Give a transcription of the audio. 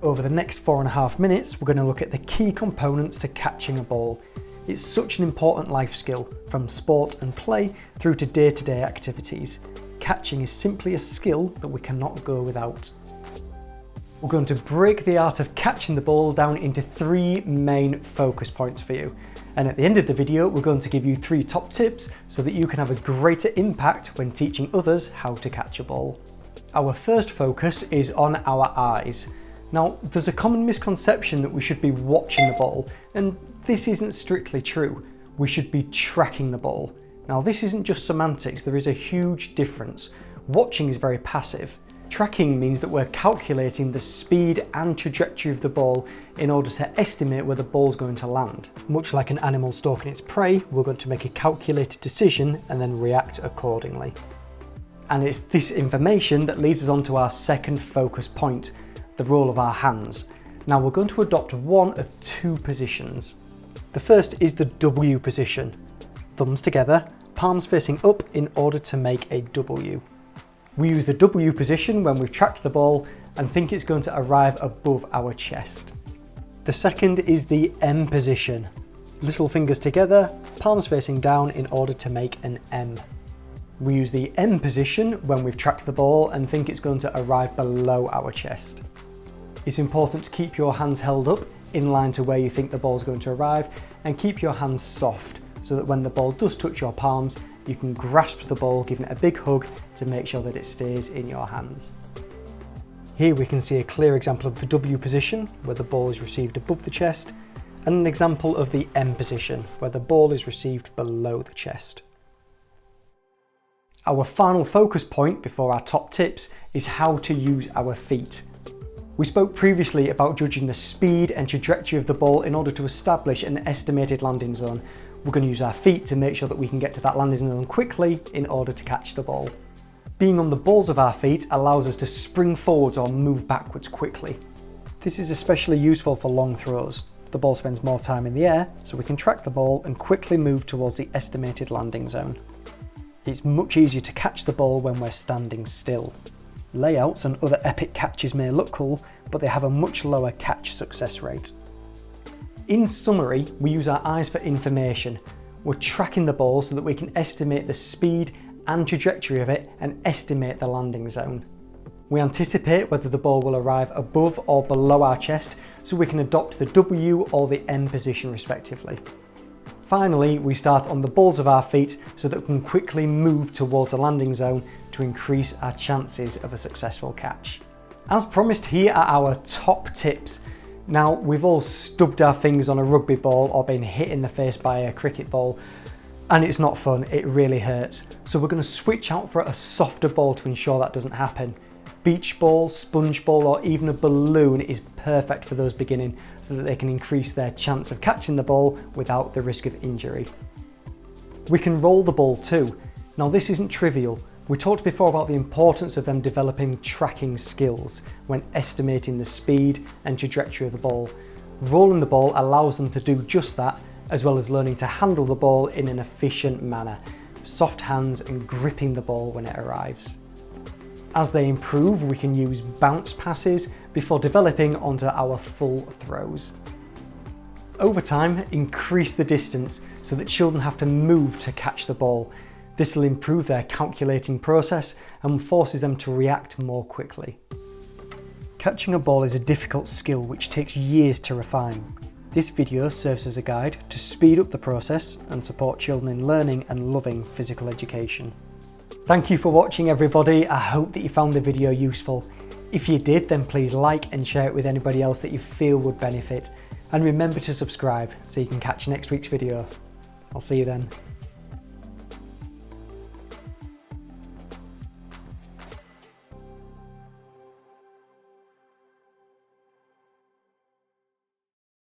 Over the next 4.5 minutes, we're going to look at the key components to catching a ball. It's such an important life skill, from sport and play through to day-to-day activities. Catching is simply a skill that we cannot go without. We're going to break the art of catching the ball down into 3 main focus points for you. And at the end of the video, we're going to give you 3 top tips so that you can have a greater impact when teaching others how to catch a ball. Our first focus is on our eyes. Now, there's a common misconception that we should be watching the ball, and this isn't strictly true. We should be tracking the ball. Now, this isn't just semantics, there is a huge difference. Watching is very passive. Tracking means that we're calculating the speed and trajectory of the ball in order to estimate where the ball's going to land. Much like an animal stalking its prey, we're going to make a calculated decision and then react accordingly. And it's this information that leads us on to our second focus point, the role of our hands. Now, we're going to adopt one of 2 positions. The first is the W position. Thumbs together, palms facing up in order to make a W. We use the W position when we've tracked the ball and think it's going to arrive above our chest. The second is the M position. Little fingers together, palms facing down in order to make an M. We use the M position when we've tracked the ball and think it's going to arrive below our chest. It's important to keep your hands held up in line to where you think the ball is going to arrive, and keep your hands soft so that when the ball does touch your palms, you can grasp the ball, giving it a big hug to make sure that it stays in your hands. Here we can see a clear example of the W position, where the ball is received above the chest, and an example of the M position, where the ball is received below the chest. Our final focus point before our top tips is how to use our feet. We spoke previously about judging the speed and trajectory of the ball in order to establish an estimated landing zone. We're going to use our feet to make sure that we can get to that landing zone quickly in order to catch the ball. Being on the balls of our feet allows us to spring forwards or move backwards quickly. This is especially useful for long throws. The ball spends more time in the air, so we can track the ball and quickly move towards the estimated landing zone. It's much easier to catch the ball when we're standing still. Layouts and other epic catches may look cool, but they have a much lower catch success rate. In summary, we use our eyes for information. We're tracking the ball so that we can estimate the speed and trajectory of it and estimate the landing zone. We anticipate whether the ball will arrive above or below our chest, so we can adopt the W or the M position respectively. Finally, we start on the balls of our feet so that we can quickly move towards the landing zone to increase our chances of a successful catch. As promised, here are our top tips. Now, we've all stubbed our fingers on a rugby ball or been hit in the face by a cricket ball, and it's not fun, it really hurts. So we're going to switch out for a softer ball to ensure that doesn't happen. Beach ball, sponge ball, or even a balloon is perfect for those beginning so that they can increase their chance of catching the ball without the risk of injury. We can roll the ball too. Now, this isn't trivial. We talked before about the importance of them developing tracking skills when estimating the speed and trajectory of the ball. Rolling the ball allows them to do just that, as well as learning to handle the ball in an efficient manner, soft hands and gripping the ball when it arrives. As they improve, we can use bounce passes before developing onto our full throws. Over time, increase the distance so that children have to move to catch the ball. This will improve their calculating process and forces them to react more quickly. Catching a ball is a difficult skill which takes years to refine. This video serves as a guide to speed up the process and support children in learning and loving physical education. Thank you for watching, everybody. I hope that you found the video useful. If you did, then please like and share it with anybody else that you feel would benefit. And remember to subscribe so you can catch next week's video. I'll see you then.